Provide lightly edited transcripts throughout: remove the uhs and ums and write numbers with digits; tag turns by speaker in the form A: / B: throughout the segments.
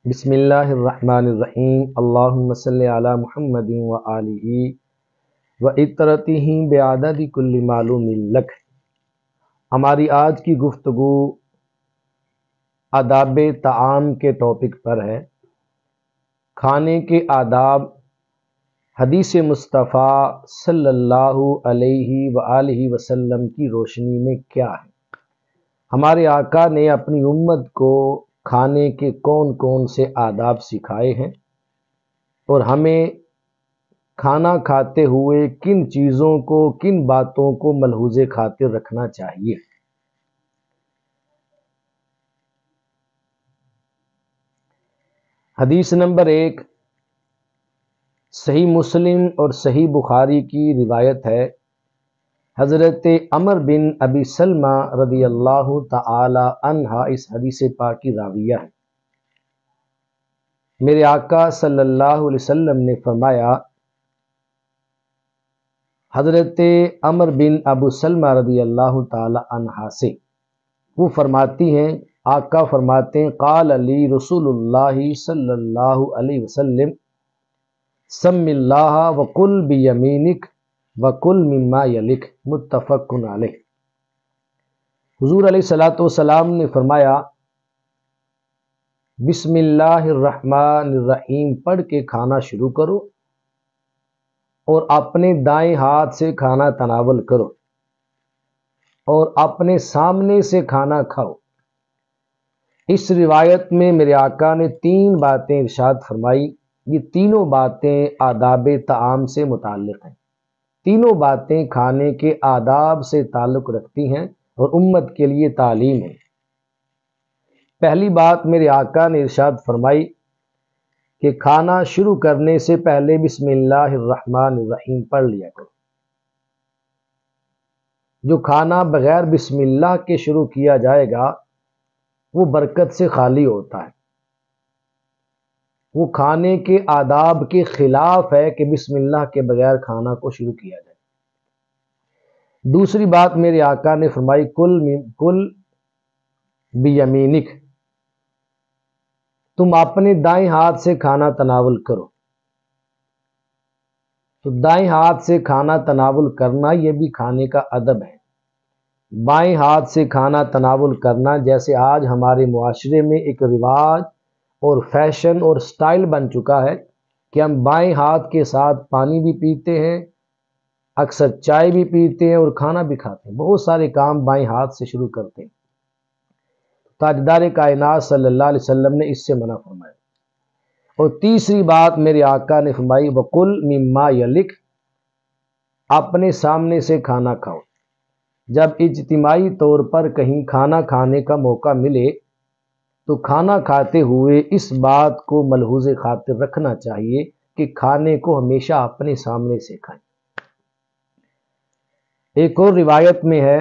A: بسم اللہ الرحمن الرحیم اللہم صلی علی محمد و آلہ و اطرتہ بعدد کل معلوم لک۔ ہماری آج کی گفتگو آداب طعام کے ٹاپک پر ہے۔ کھانے کے آداب حدیث مصطفیٰ صلی اللہ علیہ وآلہ وسلم کی روشنی میں کیا ہے؟ ہمارے آقا نے اپنی امت کو کھانے کے کون کون سے آداب سکھائے ہیں اور ہمیں کھانا کھاتے ہوئے کن چیزوں کو، کن باتوں کو ملحوظ خاطر رکھنا چاہیے۔ حدیث نمبر 1 صحیح مسلم اور صحیح بخاری کی روایت ہے۔ حضرت عمر بن ابی سلمہ رضی اللہ تعالی عنہ اس حدیث پاک کی راویہ ہے۔ میرے آقا صلی اللہ علیہ وسلم نے فرمایا، حضرت عمر بن ابو سلمہ رضی اللہ تعالی عنہ سے وہ فرماتی ہیں، آقا فرماتے ہیں، قال علی رسول اللہ صلی اللہ علیہ وسلم سم اللہ وقل بیمینک وقل مما یلک، متفق علیہ۔ حضور علیہ الصلوۃ والسلام نے فرمایا، بسم اللہ الرحمن الرحیم پڑھ کے کھانا شروع کرو اور اپنے دائیں ہاتھ سے کھانا تناول کرو اور اپنے سامنے سے کھانا کھاؤ۔ اس روایت میں میرے آقا نے 3 باتیں ارشاد فرمائی۔ یہ تینوں باتیں آداب طعام سے متعلق ہیں، تینوں باتیں کھانے کے آداب سے تعلق رکھتی ہیں اور امت کے لیے تعلیم ہے۔ پہلی بات میرے آقا نے ارشاد فرمائی کہ کھانا شروع کرنے سے پہلے بسم اللہ الرحمن الرحیم پڑھ لیا کرو۔ جو کھانا بغیر بسم اللہ کے شروع کیا جائے گا وہ برکت سے خالی ہوتا ہے، وہ کھانے کے آداب کے خلاف ہے کہ بسم اللہ کے بغیر کھانا کو شروع کیا جائے۔ دوسری بات میرے آقا نے فرمائی، کل بیمینک، تم اپنے دائیں ہاتھ سے کھانا تناول کرو۔ تو دائیں ہاتھ سے کھانا تناول کرنا یہ بھی کھانے کا ادب ہے۔ بائیں ہاتھ سے کھانا تناول کرنا جیسے آج ہمارے معاشرے میں ایک رواج اور فیشن اور سٹائل بن چکا ہے کہ ہم بائیں ہاتھ کے ساتھ پانی بھی پیتے ہیں، اکثر چائے بھی پیتے ہیں اور کھانا بھی کھاتے ہیں، بہت سارے کام بائیں ہاتھ سے شروع کرتے ہیں۔ تاجدار کائنات صلی اللہ علیہ وسلم نے اس سے منع فرمایا۔ اور تیسری بات میرے آقا نے فرمائی، وَقُلْ مِمَّا يَلِكْ، اپنے سامنے سے کھانا کھاؤ۔ جب اجتماعی طور پر کہیں کھانا کھانے کا موقع ملے تو کھانا کھاتے ہوئے اس بات کو ملحوظ خاطر رکھنا چاہیے کہ کھانے کو ہمیشہ اپنے سامنے سے کھائیں۔ ایک اور روایت میں ہے،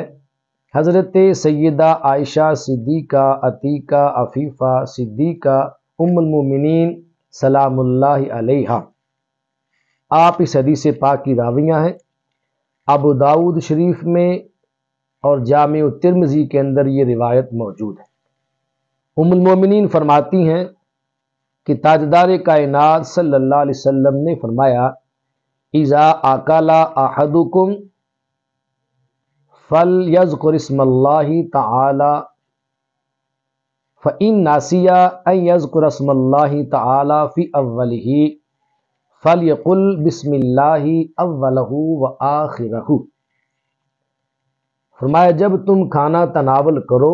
A: حضرت سیدہ عائشہ صدیقہ عتیقہ عفیفہ صدیقہ ام المومنین سلام اللہ علیہا، آپ اس حدیث پاک کی راویہ ہیں۔ ابو داؤد شریف میں اور جامع ترمذی کے اندر یہ روایت موجود ہے۔ ام المومنین فرماتی ہیں کہ تاجدار کائنات صلی اللہ علیہ وسلم نے فرمایا، اذا اکل احدکم فلیذکر اسم اللہ تعالی فإن نسی ان یذکر اسم اللہ تعالی فی اولہ فلیقل بسم اللہ اولہ وآخرہ۔ فرمایا جب تم کھانا تناول کرو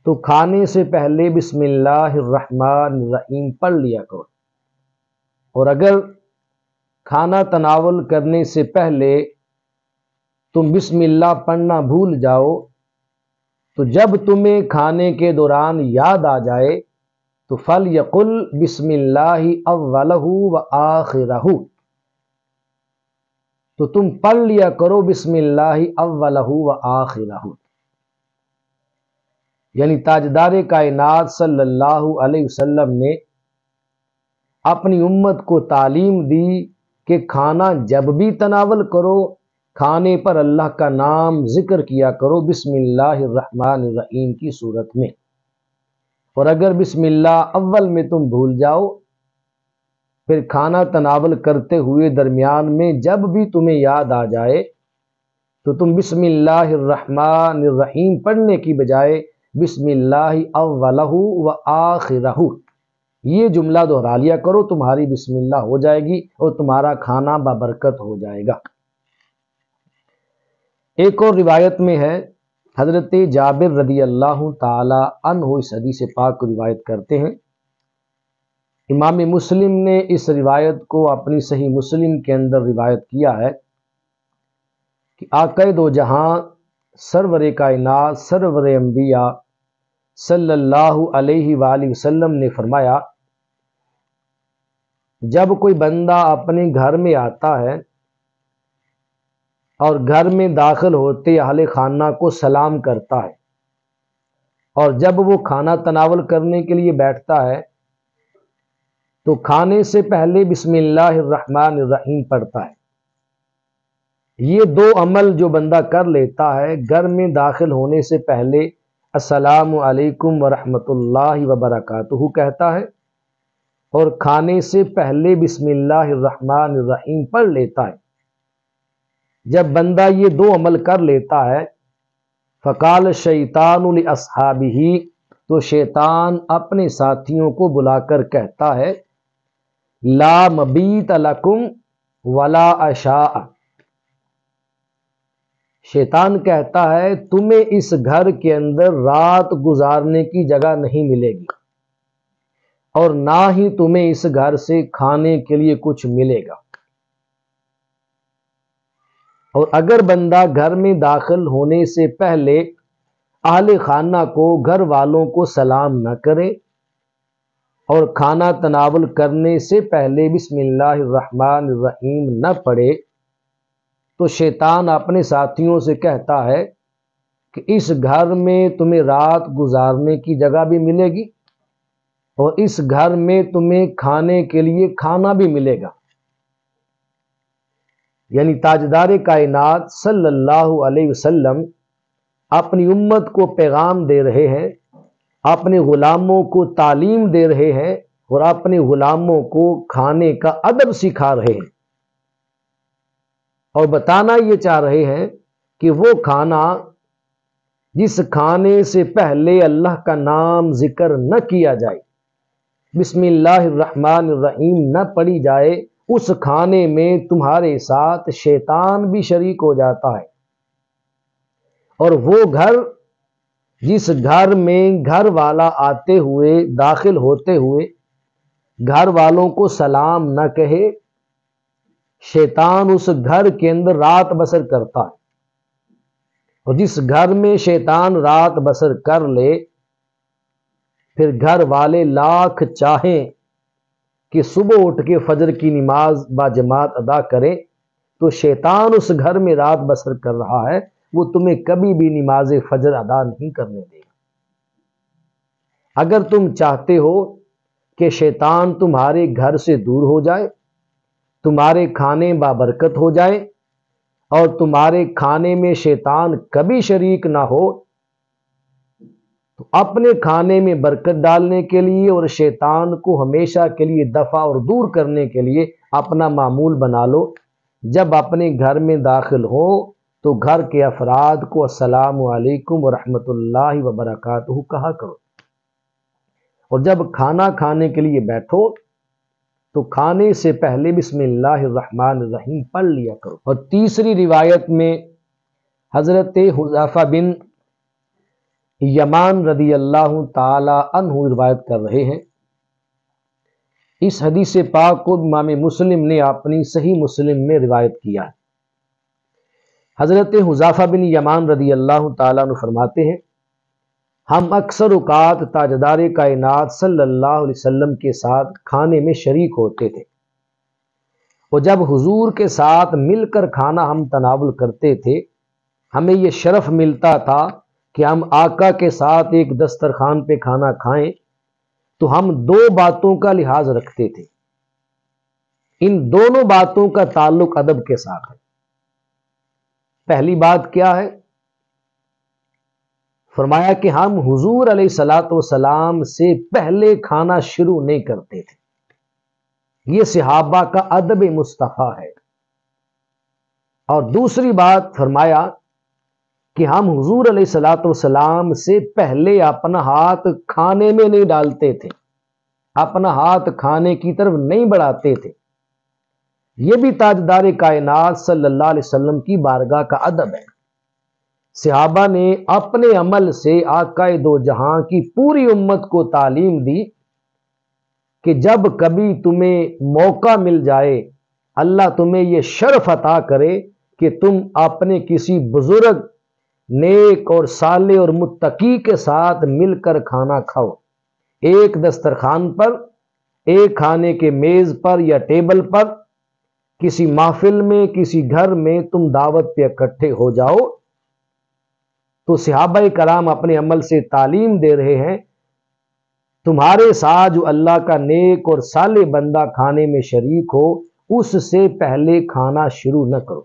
A: تو کھانے سے پہلے بسم اللہ الرحمن الرحیم پڑھ لیا کرو، اور اگر کھانا تناول کرنے سے پہلے تم بسم اللہ پڑھنا بھول جاؤ تو جب تمہیں کھانے کے دوران یاد آ جائے تو فَلْيَقُلْ بسم اللہ اولہ وآخرہ، تو تم پڑھ لیا کرو بسم اللہ اولہ وآخرہ۔ یعنی تاجدار کائنات صلی اللہ علیہ وسلم نے اپنی امت کو تعلیم دی کہ کھانا جب بھی تناول کرو، کھانے پر اللہ کا نام ذکر کیا کرو بسم اللہ الرحمن الرحیم کی صورت میں۔ اور اگر بسم اللہ اول میں تم بھول جاؤ، پھر کھانا تناول کرتے ہوئے درمیان میں جب بھی تمہیں یاد آ جائے تو تم بسم اللہ الرحمن الرحیم پڑھنے کی بجائے بسم اللہ اولہ و آخرہ یہ جملہ دہرا لیا کرو، تمہاری بسم اللہ ہو جائے گی اور تمہارا کھانا بابرکت ہو جائے گا۔ ایک اور روایت میں ہے، حضرت جابر رضی اللہ تعالی عنہ اس حدیث پاک کو روایت کرتے ہیں۔ امام مسلم نے اس روایت کو اپنی صحیح مسلم کے اندر روایت کیا ہے کہ آقا دو جہاں سرور کائنات سرور انبیاء صلی اللہ علیہ وآلہ وسلم نے فرمایا، جب کوئی بندہ اپنے گھر میں آتا ہے اور گھر میں داخل ہوتے اہل خانہ کو سلام کرتا ہے، اور جب وہ کھانا تناول کرنے کے لیے بیٹھتا ہے تو کھانے سے پہلے بسم اللہ الرحمن الرحیم پڑھتا ہے۔ یہ دو عمل جو بندہ کر لیتا ہے، گھر میں داخل ہونے سے پہلے السلام علیکم ورحمۃ اللہ وبرکاتہ کہتا ہے، اور کھانے سے پہلے بسم اللہ الرحمن الرحیم پڑھ لیتا ہے۔ جب بندہ یہ دو عمل کر لیتا ہے، فقال الشیطان لاصحابہ تو شیطان اپنے ساتھیوں کو بلا کر کہتا ہے، لا مبیت لکم ولا عشاء، شیطان کہتا ہے تمہیں اس گھر کے اندر رات گزارنے کی جگہ نہیں ملے گی، اور نہ ہی تمہیں اس گھر سے کھانے کے لیے کچھ ملے گا۔ اور اگر بندہ گھر میں داخل ہونے سے پہلے اہل خانہ کو، گھر والوں کو سلام نہ کرے اور کھانا تناول کرنے سے پہلے بسم اللہ الرحمن الرحیم نہ پڑھے، تو شیطان اپنے ساتھیوں سے کہتا ہے کہ اس گھر میں تمہیں رات گزارنے کی جگہ بھی ملے گی اور اس گھر میں تمہیں کھانے کے لیے کھانا بھی ملے گا۔ یعنی تاجدار کائنات صلی اللہ علیہ وسلم اپنی امت کو پیغام دے رہے ہیں، اپنے غلاموں کو تعلیم دے رہے ہیں اور اپنے غلاموں کو کھانے کا ادب سکھا رہے ہیں، اور بتانا یہ چاہ رہے ہیں کہ وہ کھانا جس کھانے سے پہلے اللہ کا نام ذکر نہ کیا جائے، بسم اللہ الرحمن الرحیم نہ پڑھی جائے، اس کھانے میں تمہارے ساتھ شیطان بھی شریک ہو جاتا ہے، اور وہ گھر جس گھر میں گھر والا آتے ہوئے داخل ہوتے ہوئے گھر والوں کو سلام نہ کہے، شیطان اس گھر کے اندر رات بسر کرتا ہے، اور جس گھر میں شیطان رات بسر کر لے، پھر گھر والے لاکھ چاہیں کہ صبح اٹھ کے فجر کی نماز با جماعت ادا کرے، تو شیطان اس گھر میں رات بسر کر رہا ہے، وہ تمہیں کبھی بھی نماز فجر ادا نہیں کرنے دے گا۔ اگر تم چاہتے ہو کہ شیطان تمہارے گھر سے دور ہو جائے، تمہارے کھانے بابرکت ہو جائیں اور تمہارے کھانے میں شیطان کبھی شریک نہ ہو، تو اپنے کھانے میں برکت ڈالنے کے لیے اور شیطان کو ہمیشہ کے لیے دفع اور دور کرنے کے لیے اپنا معمول بنا لو، جب اپنے گھر میں داخل ہو تو گھر کے افراد کو السلام علیکم ورحمۃ اللہ وبرکاتہ کہا کرو، اور جب کھانا کھانے کے لیے بیٹھو تو کھانے سے پہلے بسم اللہ الرحمن الرحیم پڑھ لیا کرو۔ اور تیسری روایت میں حضرت حذیفہ بن یمان رضی اللہ تعالی عنہ روایت کر رہے ہیں۔ اس حدیث پاک کو امام مسلم نے اپنی صحیح مسلم میں روایت کیا ہے۔ حضرت حذیفہ بن یمان رضی اللہ تعالی عنہ فرماتے ہیں، ہم اکثر اوقات تاجدار کائنات صلی اللہ علیہ وسلم کے ساتھ کھانے میں شریک ہوتے تھے، اور جب حضور کے ساتھ مل کر کھانا ہم تناول کرتے تھے، ہمیں یہ شرف ملتا تھا کہ ہم آقا کے ساتھ ایک دسترخوان پہ کھانا کھائیں تو ہم دو باتوں کا لحاظ رکھتے تھے۔ ان دونوں باتوں کا تعلق ادب کے ساتھ ہے۔ پہلی بات کیا ہے؟ فرمایا کہ ہم حضور علیہ الصلوۃ والسلام سے پہلے کھانا شروع نہیں کرتے تھے۔ یہ صحابہ کا ادب مصطفیٰ ہے۔ اور دوسری بات فرمایا کہ ہم حضور علیہ الصلوۃ والسلام سے پہلے اپنا ہاتھ کھانے میں نہیں ڈالتے تھے، اپنا ہاتھ کھانے کی طرف نہیں بڑھاتے تھے۔ یہ بھی تاجدار کائنات صلی اللہ علیہ وسلم کی بارگاہ کا ادب ہے۔ صحابہ نے اپنے عمل سے آقا دو جہاں کی پوری امت کو تعلیم دی کہ جب کبھی تمہیں موقع مل جائے، اللہ تمہیں یہ شرف عطا کرے کہ تم اپنے کسی بزرگ، نیک اور صالح اور متقی کے ساتھ مل کر کھانا کھاؤ، ایک دسترخوان پر، ایک کھانے کے میز پر یا ٹیبل پر، کسی محفل میں، کسی گھر میں تم دعوت پہ اکٹھے ہو جاؤ۔ تو صحابہ کرام اپنے عمل سے تعلیم دے رہے ہیں، تمہارے ساتھ جو اللہ کا نیک اور صالح بندہ کھانے میں شریک ہو، اس سے پہلے کھانا شروع نہ کرو،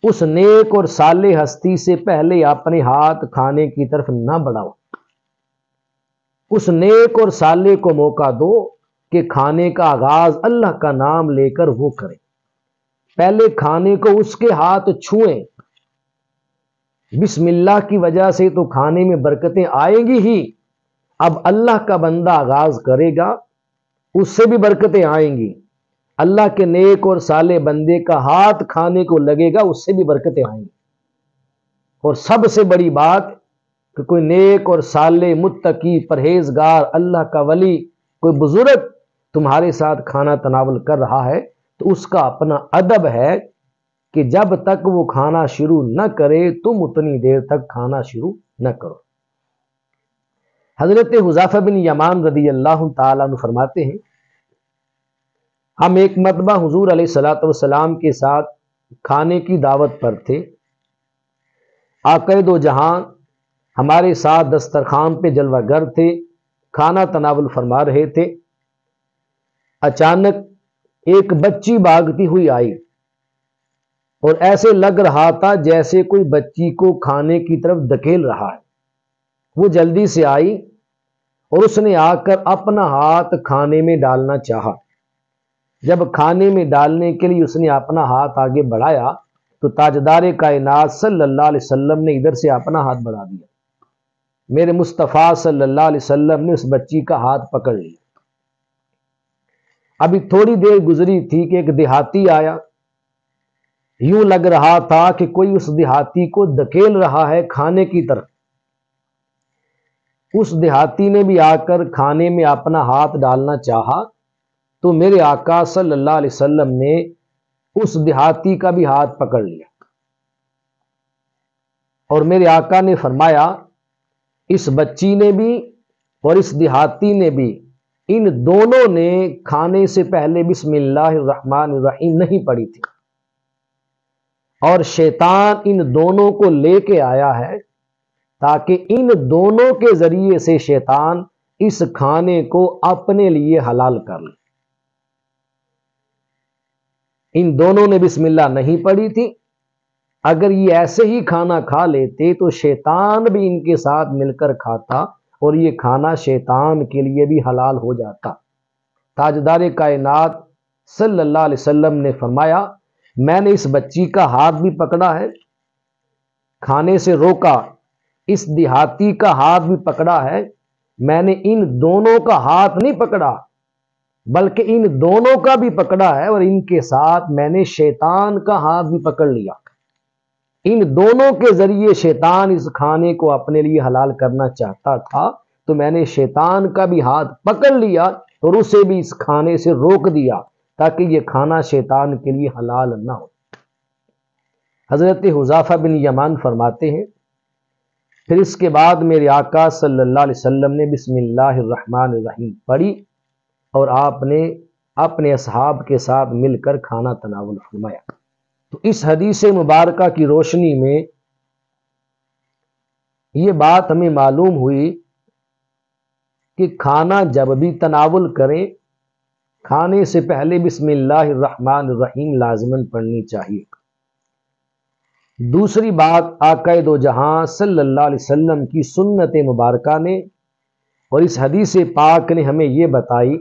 A: اس نیک اور صالح ہستی سے پہلے اپنے ہاتھ کھانے کی طرف نہ بڑھاؤ، اس نیک اور صالح کو موقع دو کہ کھانے کا آغاز اللہ کا نام لے کر وہ کرے، پہلے کھانے کو اس کے ہاتھ چھوئیں۔ بسم اللہ کی وجہ سے تو کھانے میں برکتیں آئیں گی ہی، اب اللہ کا بندہ آغاز کرے گا، اس سے بھی برکتیں آئیں گی، اللہ کے نیک اور صالح بندے کا ہاتھ کھانے کو لگے گا، اس سے بھی برکتیں آئیں گی۔ اور سب سے بڑی بات کہ کوئی نیک اور صالح متقی پرہیزگار اللہ کا ولی، کوئی بزرگ تمہارے ساتھ کھانا تناول کر رہا ہے تو اس کا اپنا ادب ہے کہ جب تک وہ کھانا شروع نہ کرے تم اتنی دیر تک کھانا شروع نہ کرو۔ حضرت حذیفہ بن یمان رضی اللہ تعالیٰ عنہ فرماتے ہیں، ہم ایک مرتبہ حضور علیہ الصلوۃ والسلام کے ساتھ کھانے کی دعوت پر تھے، آقا دو جہاں ہمارے ساتھ دسترخوان پہ جلوہ گر تھے، کھانا تناول فرما رہے تھے۔ اچانک ایک بچی بھاگتی ہوئی آئی اور ایسے لگ رہا تھا جیسے کوئی بچی کو کھانے کی طرف دھکیل رہا ہے۔ وہ جلدی سے آئی اور اس نے آ کر اپنا ہاتھ کھانے میں ڈالنا چاہا۔ جب کھانے میں ڈالنے کے لیے اس نے اپنا ہاتھ آگے بڑھایا تو تاجدار کائنات صلی اللہ علیہ وسلم نے ادھر سے اپنا ہاتھ بڑھا دیا۔ میرے مصطفیٰ صلی اللہ علیہ وسلم نے اس بچی کا ہاتھ پکڑ لیا۔ ابھی تھوڑی دیر گزری تھی کہ ایک دیہاتی آیا، یوں لگ رہا تھا کہ کوئی اس دیہاتی کو دھکیل رہا ہے کھانے کی طرف۔ اس دیہاتی نے بھی آ کر کھانے میں اپنا ہاتھ ڈالنا چاہا تو میرے آقا صلی اللہ علیہ وسلم نے اس دیہاتی کا بھی ہاتھ پکڑ لیا اور میرے آقا نے فرمایا، اس بچی نے بھی اور اس دیہاتی نے بھی، ان دونوں نے کھانے سے پہلے بسم اللہ الرحمن الرحیم نہیں پڑھی تھی، اور شیطان ان دونوں کو لے کے آیا ہے تاکہ ان دونوں کے ذریعے سے شیطان اس کھانے کو اپنے لیے حلال کر لے۔ ان دونوں نے بسم اللہ نہیں پڑھی تھی، اگر یہ ایسے ہی کھانا کھا لیتے تو شیطان بھی ان کے ساتھ مل کر کھاتا اور یہ کھانا شیطان کے لیے بھی حلال ہو جاتا۔ تاجدار کائنات صلی اللہ علیہ وسلم نے فرمایا، میں نے اس بچی کا ہاتھ بھی پکڑا ہے، کھانے سے روکا، اس دیہاتی کا ہاتھ بھی پکڑا ہے، میں نے ان دونوں کا ہاتھ نہیں پکڑا بلکہ ان دونوں کا بھی پکڑا ہے، اور ان کے ساتھ میں نے شیطان کا ہاتھ بھی پکڑ لیا۔ ان دونوں کے ذریعے شیطان اس کھانے کو اپنے لیے حلال کرنا چاہتا تھا، تو میں نے شیطان کا بھی ہاتھ پکڑ لیا اور اسے بھی اس کھانے سے روک دیا تاکہ یہ کھانا شیطان کے لیے حلال نہ ہو۔ حضرت حذیفہ بن یمان فرماتے ہیں، پھر اس کے بعد میرے آقا صلی اللہ علیہ وسلم نے بسم اللہ الرحمن الرحیم پڑھی اور آپ نے اپنے اصحاب کے ساتھ مل کر کھانا تناول فرمایا۔ تو اس حدیث مبارکہ کی روشنی میں یہ بات ہمیں معلوم ہوئی کہ کھانا جب بھی تناول کریں، کھانے سے پہلے بسم اللہ الرحمن الرحیم لازماً پڑھنی چاہیے۔ دوسری بات آقا دو جہاں صلی اللہ علیہ وسلم کی سنت مبارکہ نے اور اس حدیث پاک نے ہمیں یہ بتائی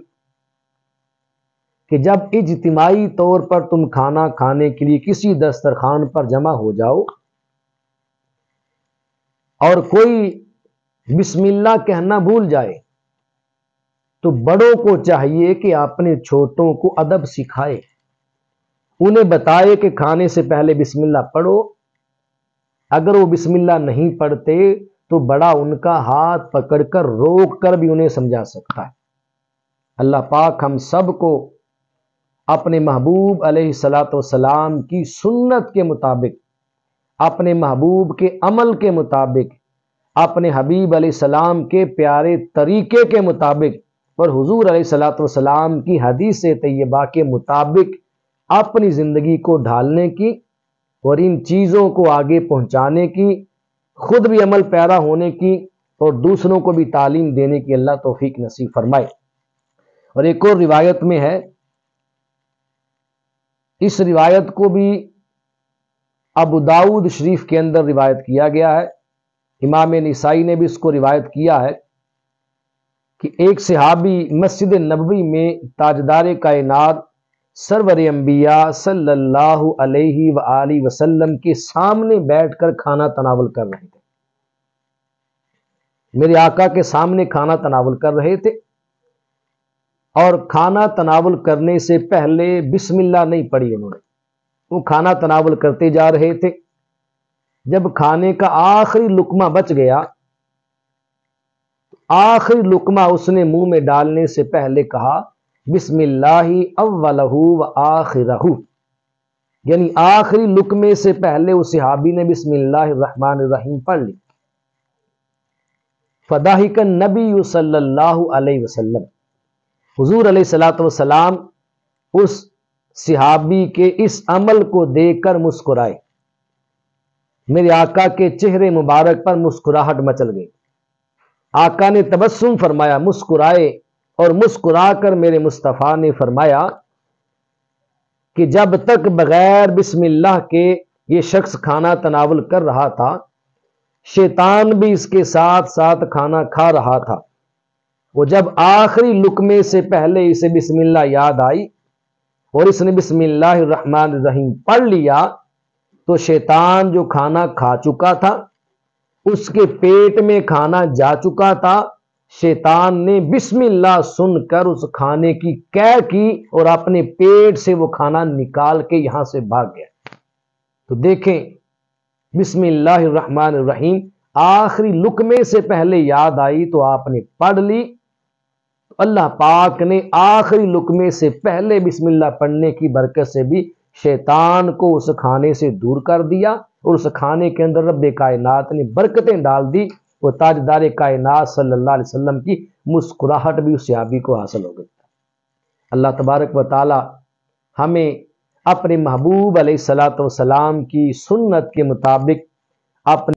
A: کہ جب اجتماعی طور پر تم کھانا کھانے کے لیے کسی دسترخوان پر جمع ہو جاؤ اور کوئی بسم اللہ کہنا بھول جائے تو بڑوں کو چاہیے کہ اپنے چھوٹوں کو ادب سکھائے، انہیں بتائے کہ کھانے سے پہلے بسم اللہ پڑھو۔ اگر وہ بسم اللہ نہیں پڑھتے تو بڑا ان کا ہاتھ پکڑ کر روک کر بھی انہیں سمجھا سکتا ہے۔ اللہ پاک ہم سب کو اپنے محبوب علیہ الصلوۃ والسلام کی سنت کے مطابق، اپنے محبوب کے عمل کے مطابق، اپنے حبیب علیہ السلام کے پیارے طریقے کے مطابق اور حضور علیہ الصلوۃ والسلام کی حدیث طیبہ کے مطابق اپنی زندگی کو ڈھالنے کی اور ان چیزوں کو آگے پہنچانے کی، خود بھی عمل پیرا ہونے کی اور دوسروں کو بھی تعلیم دینے کی اللہ توفیق نصیب فرمائے۔ اور ایک اور روایت میں ہے، اس روایت کو بھی ابو داؤد شریف کے اندر روایت کیا گیا ہے، امام نسائی نے بھی اس کو روایت کیا ہے کہ ایک صحابی مسجد نبوی میں تاجدار کائنات سرور انبیاء صلی اللہ علیہ وآلہ وسلم کے سامنے بیٹھ کر کھانا تناول کر رہے تھے، میرے آقا کے سامنے کھانا تناول کر رہے تھے اور کھانا تناول کرنے سے پہلے بسم اللہ نہیں پڑھی انہوں نے، وہ کھانا تناول کرتے جا رہے تھے۔ جب کھانے کا آخری لقمہ بچ گیا، آخری لقمہ اس نے منہ میں ڈالنے سے پہلے کہا بسم اللہ اولہ و آخرہ، یعنی آخری لقمے سے پہلے اس صحابی نے بسم اللہ الرحمن الرحیم پڑھ لی۔ فضحک النبی صلی اللہ علیہ وسلم، حضور علیہ الصلوۃ والسلام اس صحابی کے اس عمل کو دیکھ کر مسکرائے، میرے آقا کے چہرے مبارک پر مسکراہٹ مچل گئی، آقا نے تبسم فرمایا، مسکرائے اور مسکرا کر میرے مصطفیٰ نے فرمایا کہ جب تک بغیر بسم اللہ کے یہ شخص کھانا تناول کر رہا تھا، شیطان بھی اس کے ساتھ ساتھ کھانا کھا رہا تھا، وہ جب آخری لقمے سے پہلے اسے بسم اللہ یاد آئی اور اس نے بسم اللہ الرحمن الرحیم پڑھ لیا تو شیطان جو کھانا کھا چکا تھا، اس کے پیٹ میں کھانا جا چکا تھا، شیطان نے بسم اللہ سن کر اس کھانے کی قے کی اور اپنے پیٹ سے وہ کھانا نکال کے یہاں سے بھاگ گیا۔ تو دیکھیں، بسم اللہ الرحمن الرحیم آخری لقمے سے پہلے یاد آئی تو آپ نے پڑھ لی، اللہ پاک نے آخری لقمے سے پہلے بسم اللہ پڑھنے کی برکت سے بھی شیطان کو اس کھانے سے دور کر دیا اور اس کھانے کے اندر رب کائنات نے برکتیں ڈال دی، وہ تاجدار کائنات صلی اللہ علیہ وسلم کی مسکراہٹ بھی اس صحابی کو حاصل ہو گئی۔ اللہ تبارک و تعالی ہمیں اپنے محبوب علیہ الصلوۃ والسلام کی سنت کے مطابق اپنے